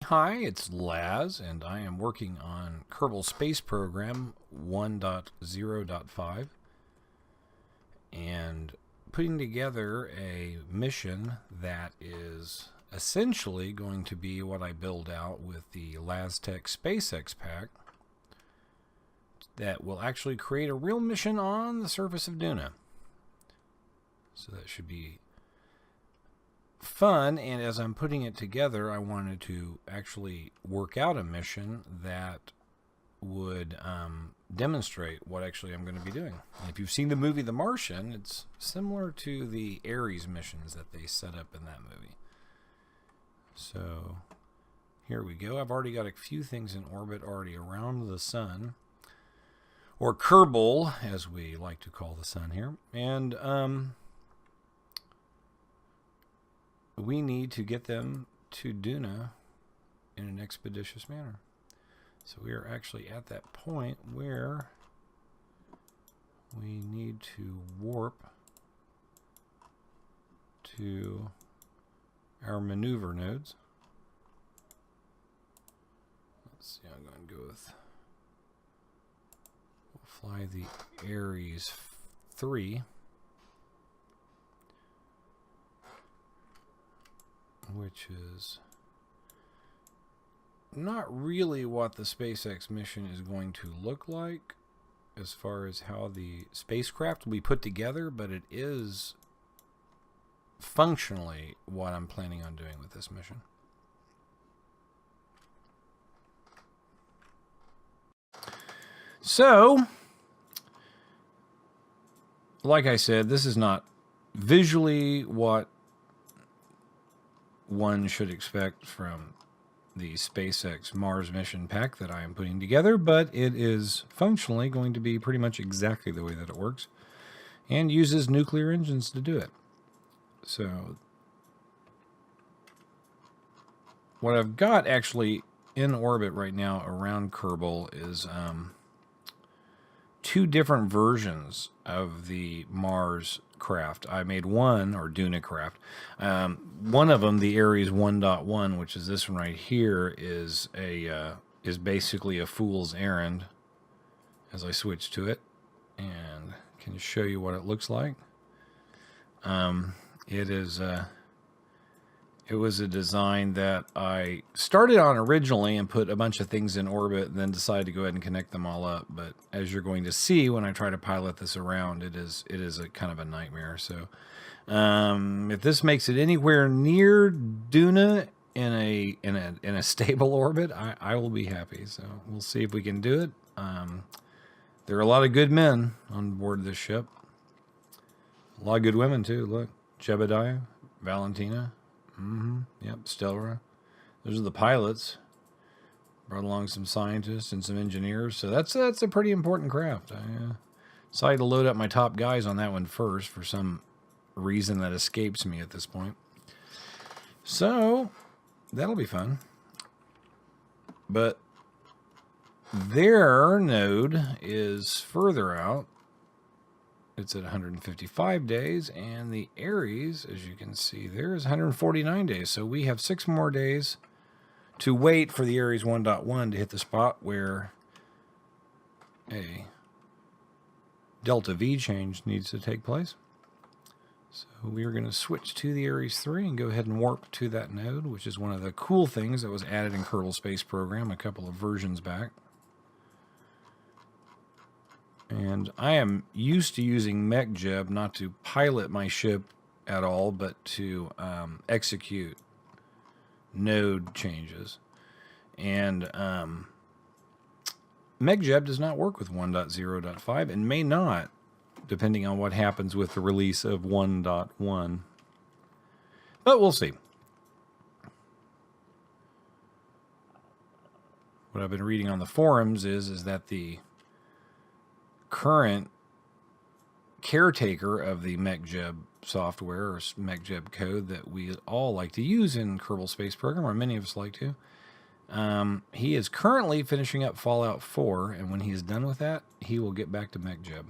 Hi, it's Laz, and I am working on Kerbal Space Program 1.0.5 and putting together a mission that is essentially going to be what I build out with the LazTek SpaceX pack that will actually create a real mission on the surface of Duna. So that should be fun, and as I'm putting it together, I wanted to actually work out a mission that would demonstrate what actually I'm going to be doing. And if you've seen the movie The Martian, it's similar to the Ares missions that they set up in that movie. So here we go. I've already got a few things in orbit already around the sun, or Kerbal, as we like to call the sun here. And we need to get them to Duna in an expeditious manner. So we are actually at that point where we need to warp to our maneuver nodes. Let's see, I'm going to go with, we'll fly the Ares 3. Which is not really what the SpaceX mission is going to look like as far as how the spacecraft will be put together, but it is functionally what I'm planning on doing with this mission. So, like I said, this is not visually what one should expect from the SpaceX Mars mission pack that I am putting together, but it is functionally going to be pretty much exactly the way that it works and uses nuclear engines to do it. So what I've got actually in orbit right now around Kerbal is two different versions of the Mars craft. I made one, or Duna craft. One of them, the Ares 1.1, which is this one right here, is basically a fool's errand. As I switch to it, and can show you what it looks like. It was a design that I started on originally and put a bunch of things in orbit and then decided to go ahead and connect them all up. But as you're going to see when I try to pilot this around, it is a kind of a nightmare. So if this makes it anywhere near Duna in a stable orbit, I will be happy. So we'll see if we can do it. There are a lot of good men on board this ship. A lot of good women too. Look, Jebediah, Valentina. Yep, Stellra. Those are the pilots. Brought along some scientists and some engineers. So that's a pretty important craft. I decided to load up my top guys on that one first for some reason that escapes me at this point. So that'll be fun. But their node is further out. It's at 155 days, and the Ares, as you can see there, is 149 days. So we have 6 more days to wait for the Ares 1.1 to hit the spot where a delta V change needs to take place. So we are going to switch to the Ares 3 and go ahead and warp to that node, which is one of the cool things that was added in Kerbal Space Program a couple of versions back. And I am used to using MechJeb not to pilot my ship at all, but to execute node changes. And MechJeb does not work with 1.0.5 and may not, depending on what happens with the release of 1.1. But we'll see. What I've been reading on the forums is that the current caretaker of the MechJeb software or MechJeb code that we all like to use in Kerbal Space Program, or many of us like to, he is currently finishing up Fallout 4, and when he is done with that, he will get back to MechJeb.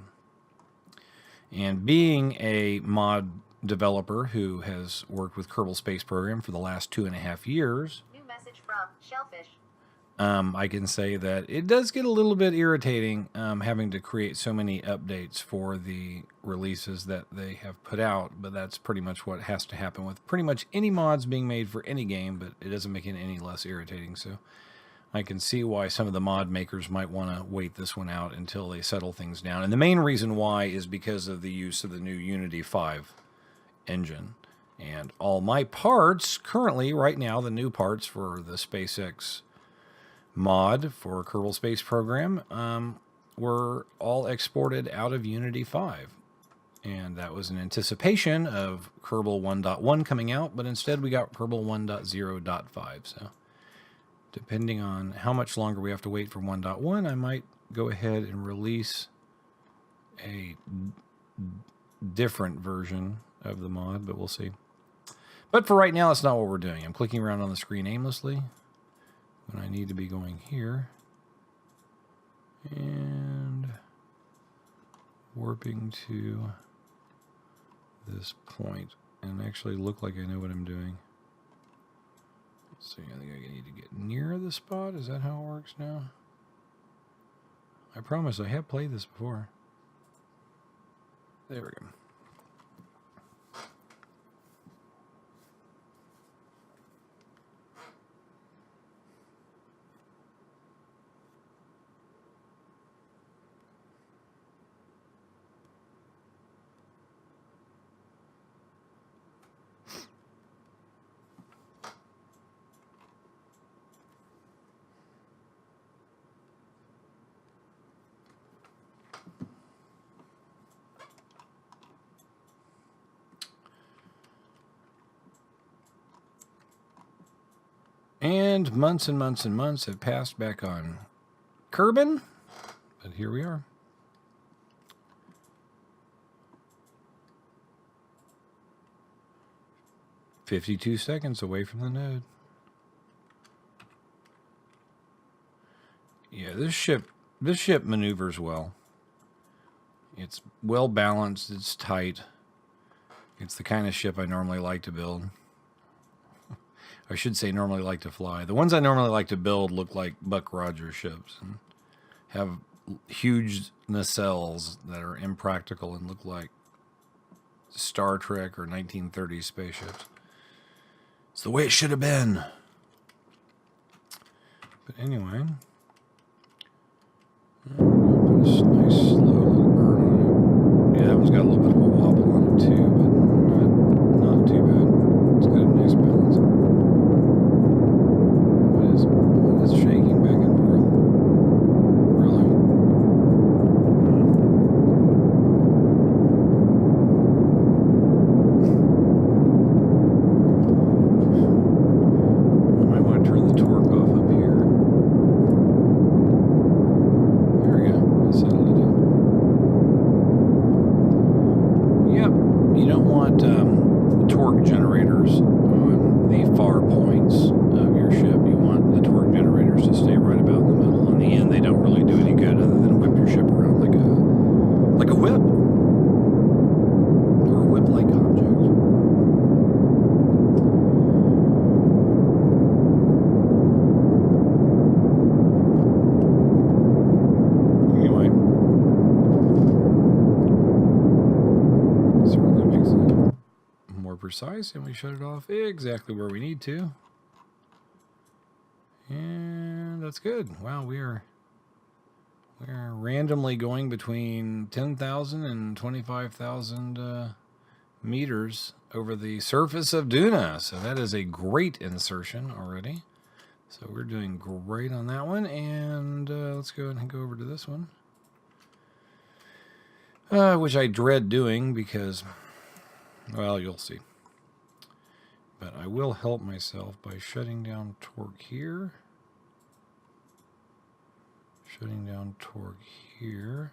And being a mod developer who has worked with Kerbal Space Program for the last 2.5 years, from Shellfish. I can say that it does get a little bit irritating having to create so many updates for the releases that they have put out, but that's pretty much what has to happen with pretty much any mods being made for any game, but it doesn't make it any less irritating. So I can see why some of the mod makers might want to wait this one out until they settle things down. And the main reason why is because of the use of the new Unity 5 engine. And all my parts currently, right now, the new parts for the SpaceX mod for Kerbal Space Program were all exported out of Unity 5. And that was in anticipation of Kerbal 1.1 coming out, but instead we got Kerbal 1.0.5. So depending on how much longer we have to wait for 1.1, I might go ahead and release a different version of the mod, but we'll see. But for right now, that's not what we're doing. I'm clicking around on the screen aimlessly when I need to be going here. And warping to this point. And actually look like I know what I'm doing. Let's see, I think I need to get near the spot. Is that how it works now? I promise I have played this before. There we go. And months and months and months have passed back on Kerbin, but here we are. "52 seconds away from the node." Yeah, this ship maneuvers well. It's well balanced, it's tight. It's the kind of ship I normally like to build. I should say normally like to fly. The ones I normally like to build look like Buck Rogers ships and have huge nacelles that are impractical and look like Star Trek or 1930s spaceships. It's the way it should have been. But anyway, put a nice slow little burn on it. Yeah, that one's got a little bit of a wobble on it too, but not too bad. It's got a nice balance. What is shaking back and forth? Really? I might want to turn the torque off up here. There we go. That settled it down. Yep. You don't want torque generators on the far points of your ship. You want the torque generators to stay right about in the middle. In the end, they don't really do any good other than whip your ship around like a whip or a whip-like object. Anyway, certainly makes it more precise, and we shut it off exactly where we need to. And that's good. Wow, we are randomly going between 10,000 and 25,000 meters over the surface of Duna. So that is a great insertion already. So we're doing great on that one. And let's go ahead and go over to this one. Which I dread doing because, well, you'll see. But I will help myself by shutting down torque here. Shutting down torque here.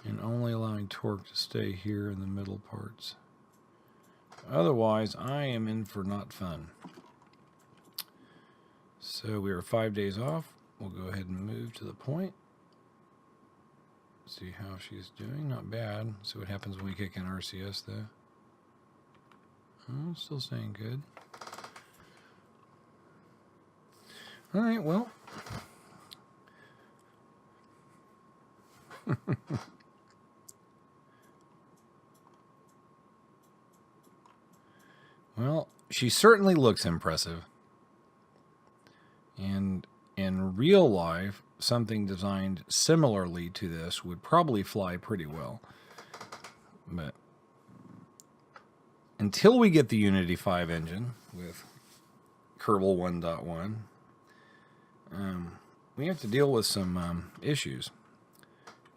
And only allowing torque to stay here in the middle parts. Otherwise, I am in for not fun. So we are 5 days off. We'll go ahead and move to the point. See how she's doing. Not bad. See what happens when we kick in RCS though. Oh, still staying good. All right, well. Well, she certainly looks impressive. And in real life, something designed similarly to this would probably fly pretty well. But until we get the Unity 5 engine with Kerbal 1.1, we have to deal with some issues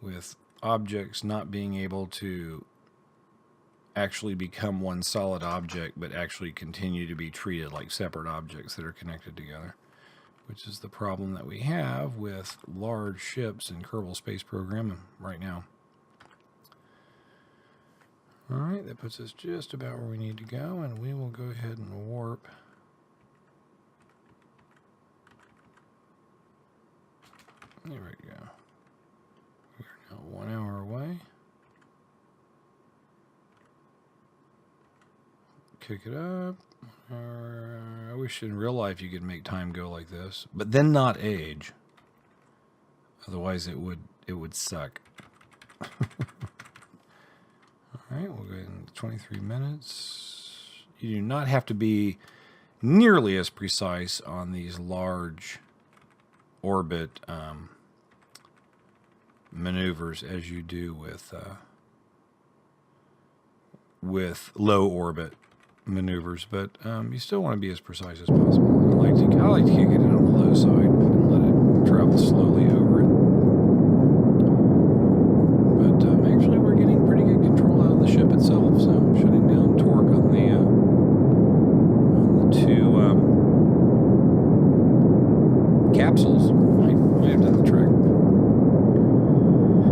with objects not being able to actually become one solid object, but actually continue to be treated like separate objects that are connected together, which is the problem that we have with large ships in Kerbal Space Program right now. All right, that puts us just about where we need to go, and we will go ahead and warp. There we go. We are now 1 hour away. Kick it up. I wish in real life you could make time go like this, but then not age. Otherwise, it would suck. All right, we'll go in 23 minutes. You do not have to be nearly as precise on these large orbit maneuvers as you do with low orbit maneuvers, but you still want to be as precise as possible. I like to kick it in on the low side and let it travel slowly over it. But actually, we're getting pretty good control out of the ship itself. So I'm shutting down torque on the two capsules. Might have done the trick.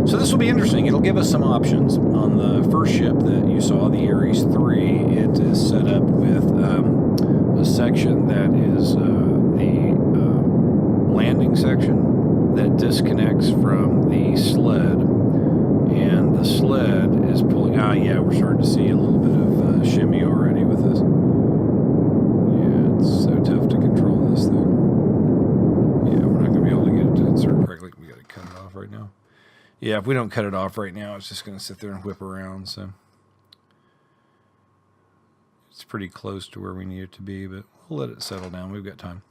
So this will be interesting. It'll give us some options. On the first ship that you saw, the Ares 3, it is set up with a section that is the landing section that disconnects from the sled. And the sled is pulling... yeah, we're starting to see a little bit of shimmy already with this. Yeah, it's so tough to control this thing. Yeah, we're not going to be able to get it to insert correctly. We got to cut it off right now. Yeah, if we don't cut it off right now, it's just going to sit there and whip around, so it's pretty close to where we need it to be, but we'll let it settle down. We've got time.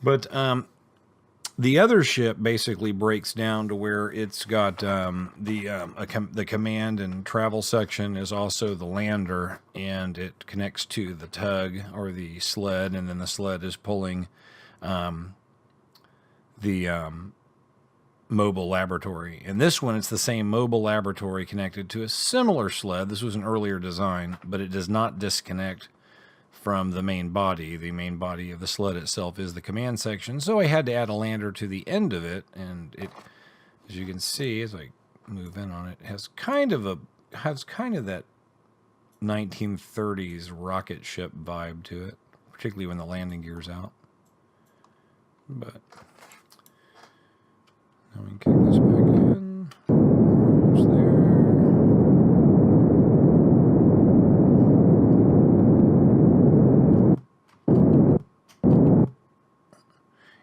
But the other ship basically breaks down to where it's got the command and travel section is also the lander, and it connects to the tug or the sled, and then the sled is pulling the mobile laboratory. And this one, it's the same mobile laboratory connected to a similar sled. This was an earlier design, but it does not disconnect from the main body. The main body of the sled itself is the command section. So I had to add a lander to the end of it, and it, as you can see, as I move in on it, has kind of that 1930s rocket ship vibe to it, particularly when the landing gear's out. But now we can kick this back in. Almost there.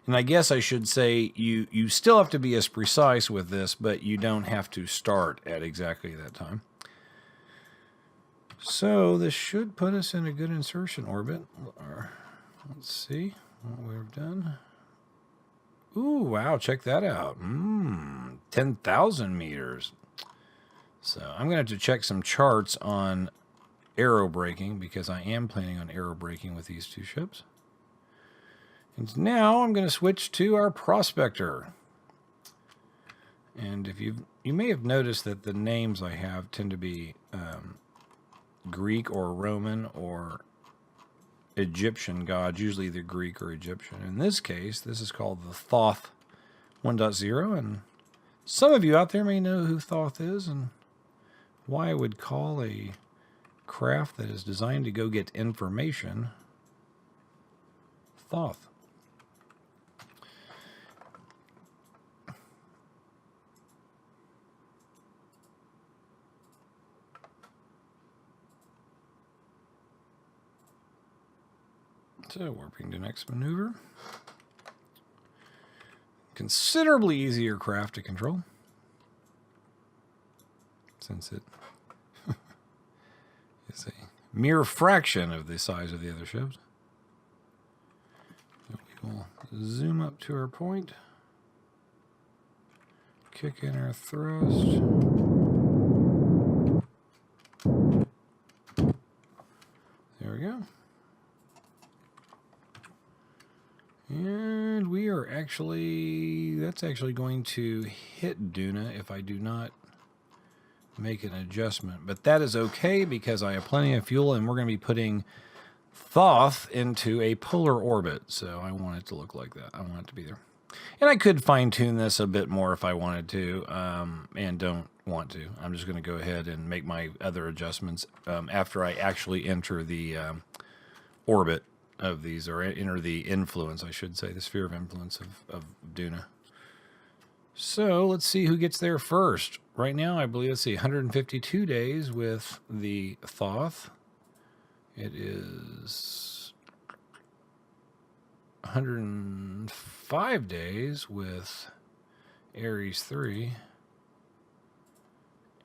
And I guess I should say you still have to be as precise with this, but you don't have to start at exactly that time. So this should put us in a good insertion orbit. Let's see what we've done. Ooh, wow, check that out. 10,000 meters. So I'm going to have to check some charts on aerobraking, because I am planning on aerobraking with these two ships. And now I'm going to switch to our prospector. And if you may have noticed that the names I have tend to be Greek or Roman or Egyptian gods, usually either Greek or Egyptian. In this case, this is called the Thoth 1.0, and some of you out there may know who Thoth is and why I would call a craft that is designed to go get information Thoth. So warping to next maneuver. considerably easier craft to control, since it is a mere fraction of the size of the other ships. So we will zoom up to our point, kick in our thrust. There we go. And we are actually, that's actually going to hit Duna if I do not make an adjustment. But that is okay because I have plenty of fuel and we're going to be putting Thoth into a polar orbit. So I want it to look like that. I want it to be there. And I could fine tune this a bit more if I wanted to, and don't want to. I'm just going to go ahead and make my other adjustments after I actually enter the orbit of these, or enter the influence, I should say, the sphere of influence of Duna. So let's see who gets there first. Right now, I believe, let's see, 152 days with the Thoth. It is 105 days with Ares 3.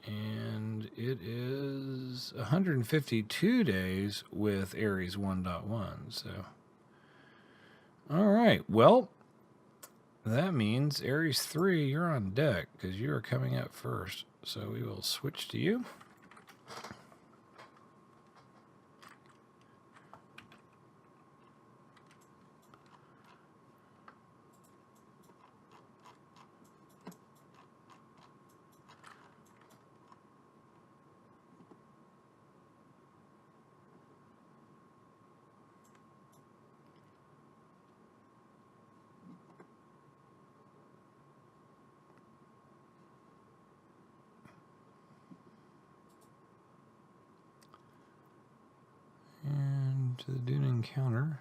And it is 152 days with Ares 1.1. So, all right. Well, that means Ares 3, you're on deck because you are coming up first. So we will switch to you. And to the Duna encounter,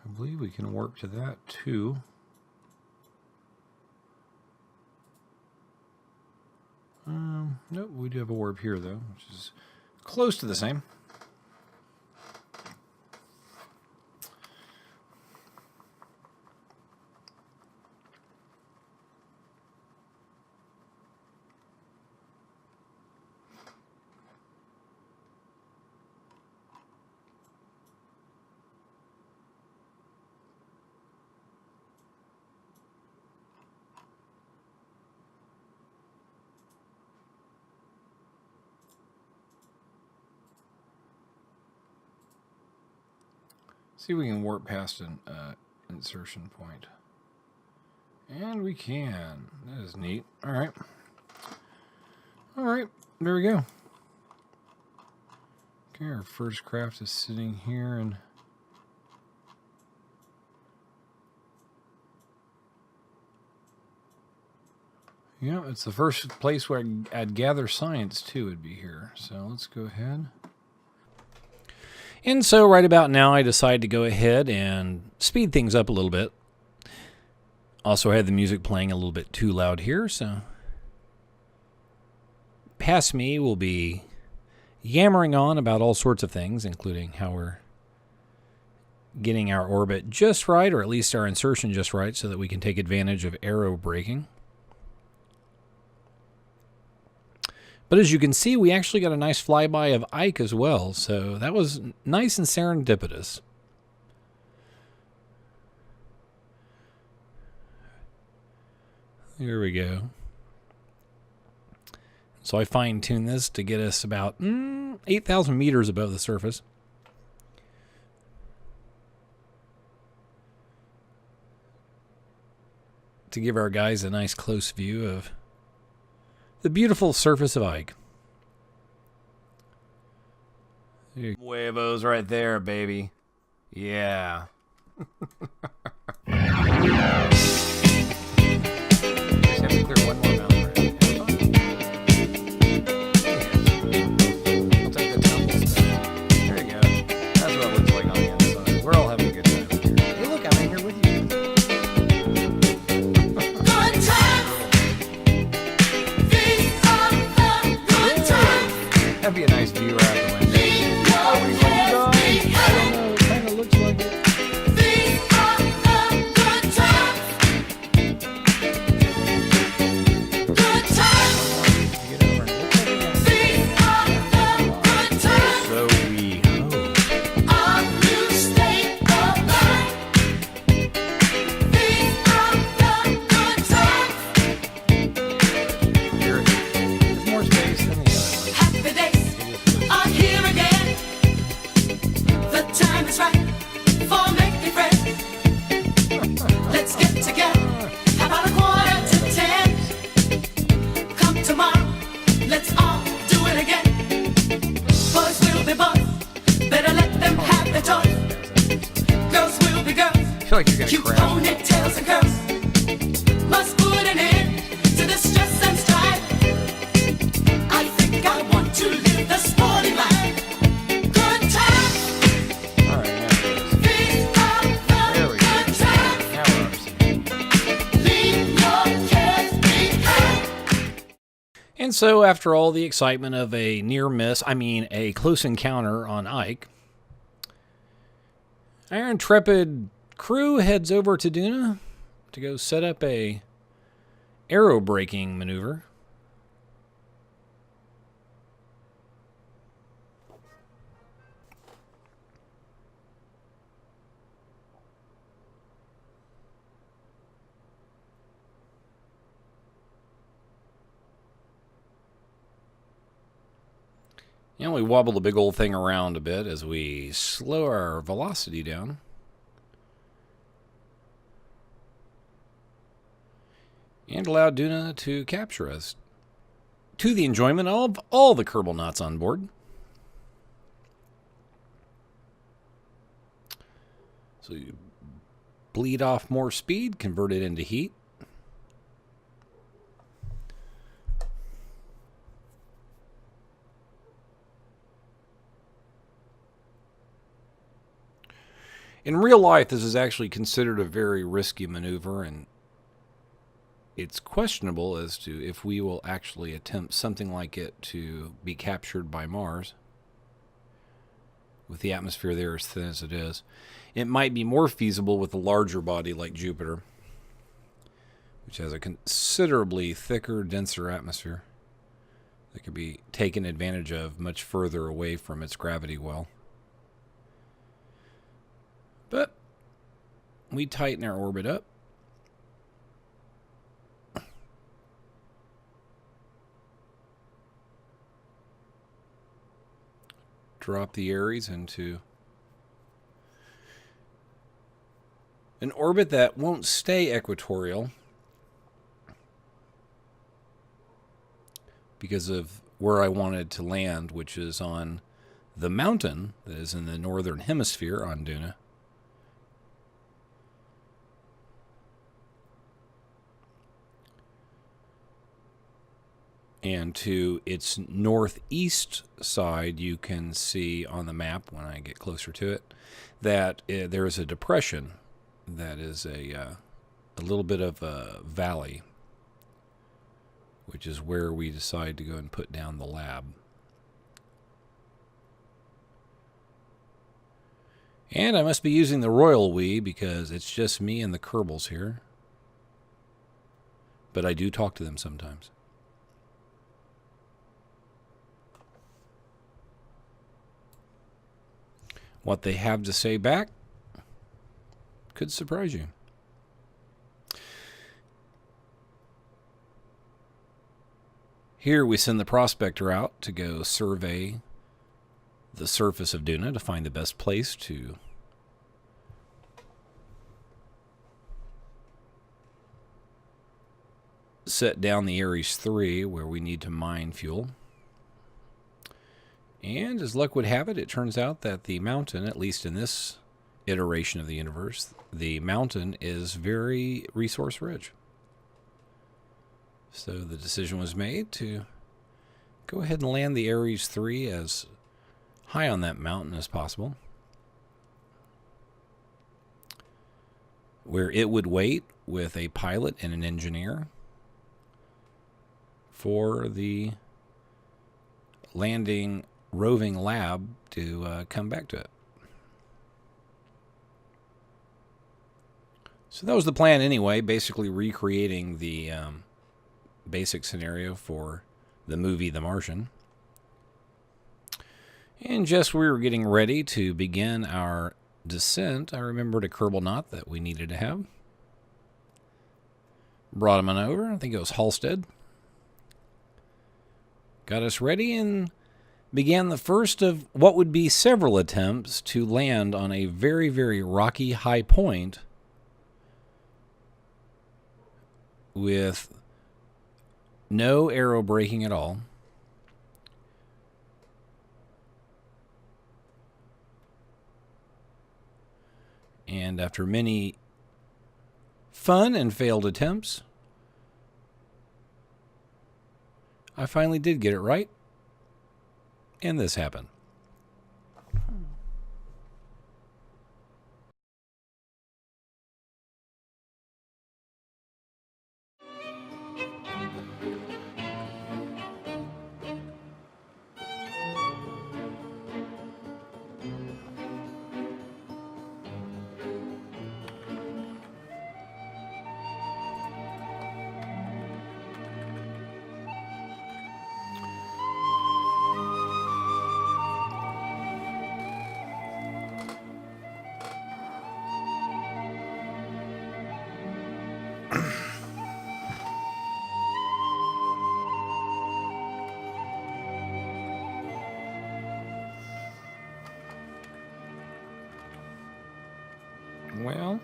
I believe we can warp to that too. Nope, we do have a warp here though, which is close to the same. See if we can warp past an insertion point. And we can. That is neat. All right. All right. There we go. Okay, our first craft is sitting here, and yeah, it's the first place where I'd gather science too would be here. So let's go ahead. And so right about now, I decided to go ahead and speed things up a little bit. Also, I had the music playing a little bit too loud here, so past me will be yammering on about all sorts of things, including how we're getting our orbit just right, or at least our insertion just right, so that we can take advantage of aero braking. But as you can see, we actually got a nice flyby of Ike as well, so that was nice and serendipitous. There we go. So I fine-tuned this to get us about 8,000 meters above the surface. To give our guys a nice close view of the beautiful surface of Ike. Huevos right there, baby. Yeah. Just have to clear one more mountain right. I'll take the temple stuff. There you go. That's what it looks like on the inside. We're all having a good time here. Hey, look, I'm in here with you. That'd be a nice view right out the window. I don't know, it kind of looks like it. feel like you're going to crash. Ponytails and curls must put an end to the stress and strife. I think I want to live the sporty life. Good times. All right, now it is. These are the There we good go. times. Now we're upset. Leave your cares behind. And so, after all the excitement of a near miss, a close encounter on Ike, our intrepid crew heads over to Duna to go set up a aerobraking maneuver. And we wobble the big old thing around a bit as we slow our velocity down. And allow Duna to capture us, to the enjoyment of all the Kerbal knots on board. So you bleed off more speed, convert it into heat. In real life, this is actually considered a very risky maneuver, and it's questionable as to if we will actually attempt something like it to be captured by Mars. With the atmosphere there as thin as it is, it might be more feasible with a larger body like Jupiter, which has a considerably thicker, denser atmosphere that could be taken advantage of much further away from its gravity well. But we tighten our orbit up. Drop the Ares into an orbit that won't stay equatorial because of where I wanted to land, which is on the mountain that is in the northern hemisphere on Duna. And to its northeast side, you can see on the map, when I get closer to it, that there is a depression that is a little bit of a valley, which is where we decide to go and put down the lab. And I must be using the royal we because it's just me and the Kerbals here. But I do talk to them sometimes. What they have to say back could surprise you. Here we send the prospector out to go survey the surface of Duna to find the best place to set down the Ares 3 where we need to mine fuel. And as luck would have it, it turns out that the mountain, at least in this iteration of the universe, the mountain is very resource rich. So the decision was made to go ahead and land the Ares 3 as high on that mountain as possible, where it would wait with a pilot and an engineer for the landing roving lab to come back to it. So that was the plan anyway, basically recreating the basic scenario for the movie The Martian. And just we were getting ready to begin our descent, I remembered a Kerbal knot that we needed to have. Brought him on over, I think it was Halstead. Got us ready and began the first of what would be several attempts to land on a very, very rocky high point with no aero braking at all. And after many fun and failed attempts, I finally did get it right, and this happened. Well,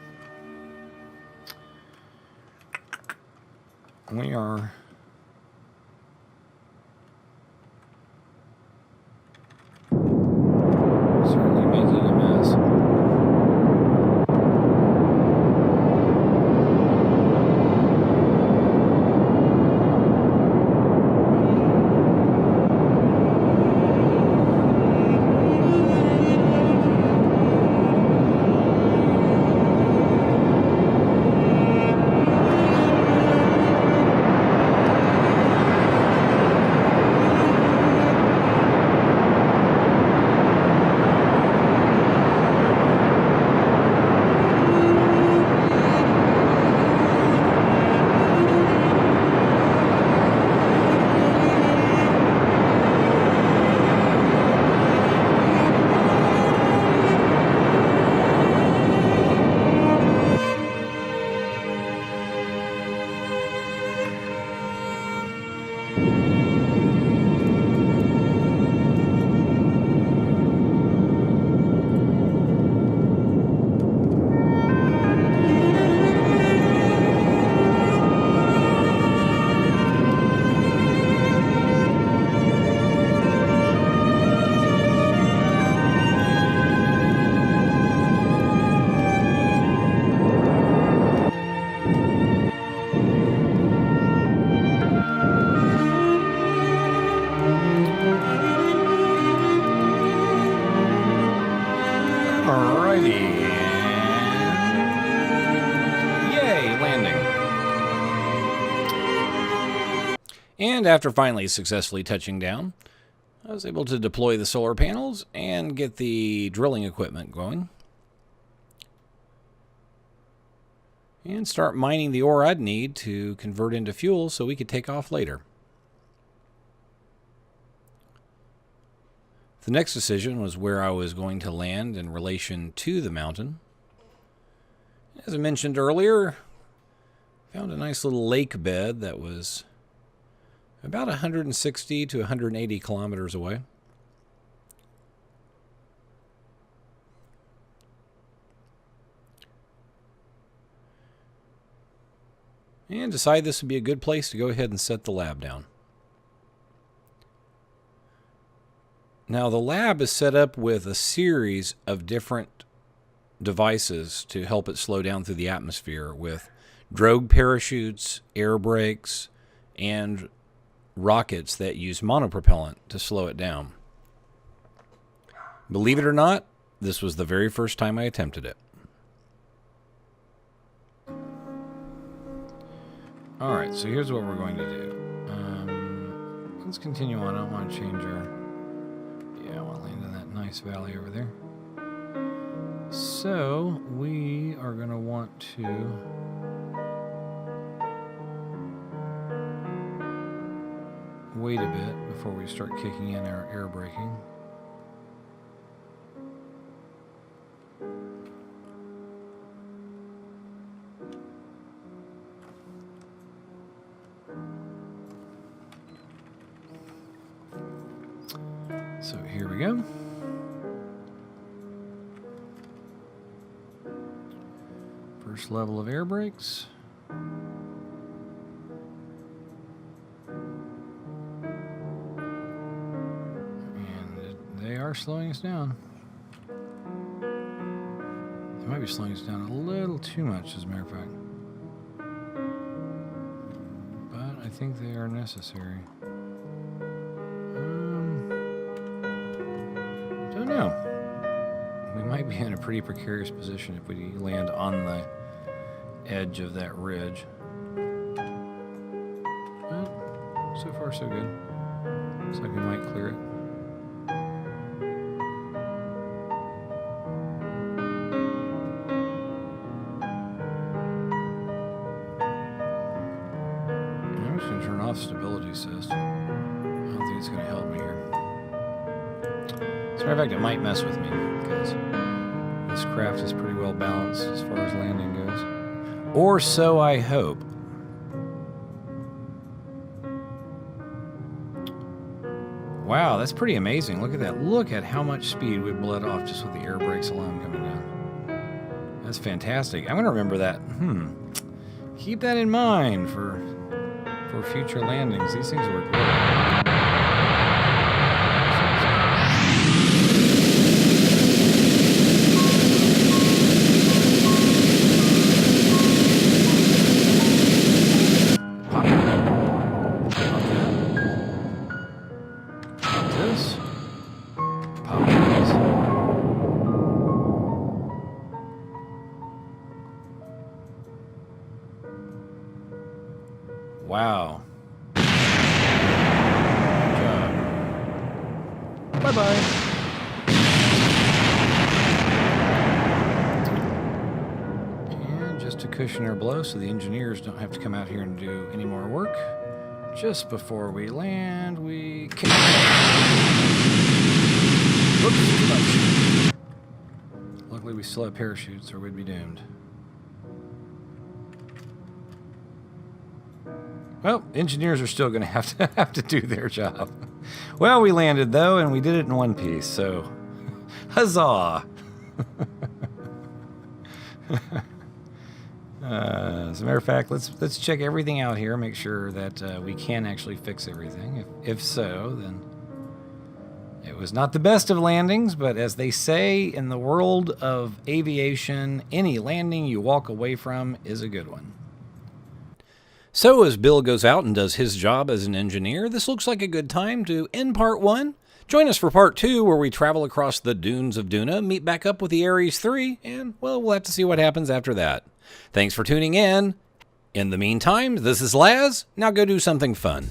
we are certainly making a mess. Alrighty. Yay, landing. And after finally successfully touching down, I was able to deploy the solar panels and get the drilling equipment going. And start mining the ore I'd need to convert into fuel so we could take off later. The next decision was where I was going to land in relation to the mountain. As I mentioned earlier, I found a nice little lake bed that was about 160 to 180 kilometers away. And decided this would be a good place to go ahead and set the lab down. Now, the lab is set up with a series of different devices to help it slow down through the atmosphere, with drogue parachutes, air brakes, and rockets that use monopropellant to slow it down. Believe it or not, this was the very first time I attempted it. Alright, so here's what we're going to do. Let's continue on. I don't want to change our... Yeah, I want to land in that nice valley over there. So, we are going to want to... wait a bit before we start kicking in our air braking. So here we go. First level of air brakes. They are slowing us down. They might be slowing us down a little too much, as a matter of fact. think they are necessary? Don't know. We might be in a pretty precarious position if we land on the edge of that ridge. But so far so good. Looks like we might clear it. I'm just going to turn off stability assist. I don't think it's going to help me here. As a matter of fact, it might mess with me because this craft is pretty well balanced as far as landing goes. Or so I hope. Wow, that's pretty amazing. Look at that. Look at how much speed we bled off just with the air brakes alone coming down. That's fantastic. I'm going to remember that. Keep that in mind for future landings. These things work great. Wow. Good job. Bye-bye. And just to cushion our blow so the engineers don't have to come out here and do any more work, just before we land, we kick. Whoops, too much. Luckily we still have parachutes or we'd be doomed. Well, engineers are still going to have to do their job. Well, we landed though, and we did it in one piece. So, huzzah! As a matter of fact, let's check everything out here. Make sure that we can actually fix everything. If so, then it was not the best of landings. But as they say in the world of aviation, any landing you walk away from is a good one. So as Bill goes out and does his job as an engineer, this looks like a good time to end part 1. Join us for part 2, where we travel across the dunes of Duna, meet back up with the Ares 3, and, well, we'll have to see what happens after that. Thanks for tuning in. In the meantime, this is Laz. Now go do something fun.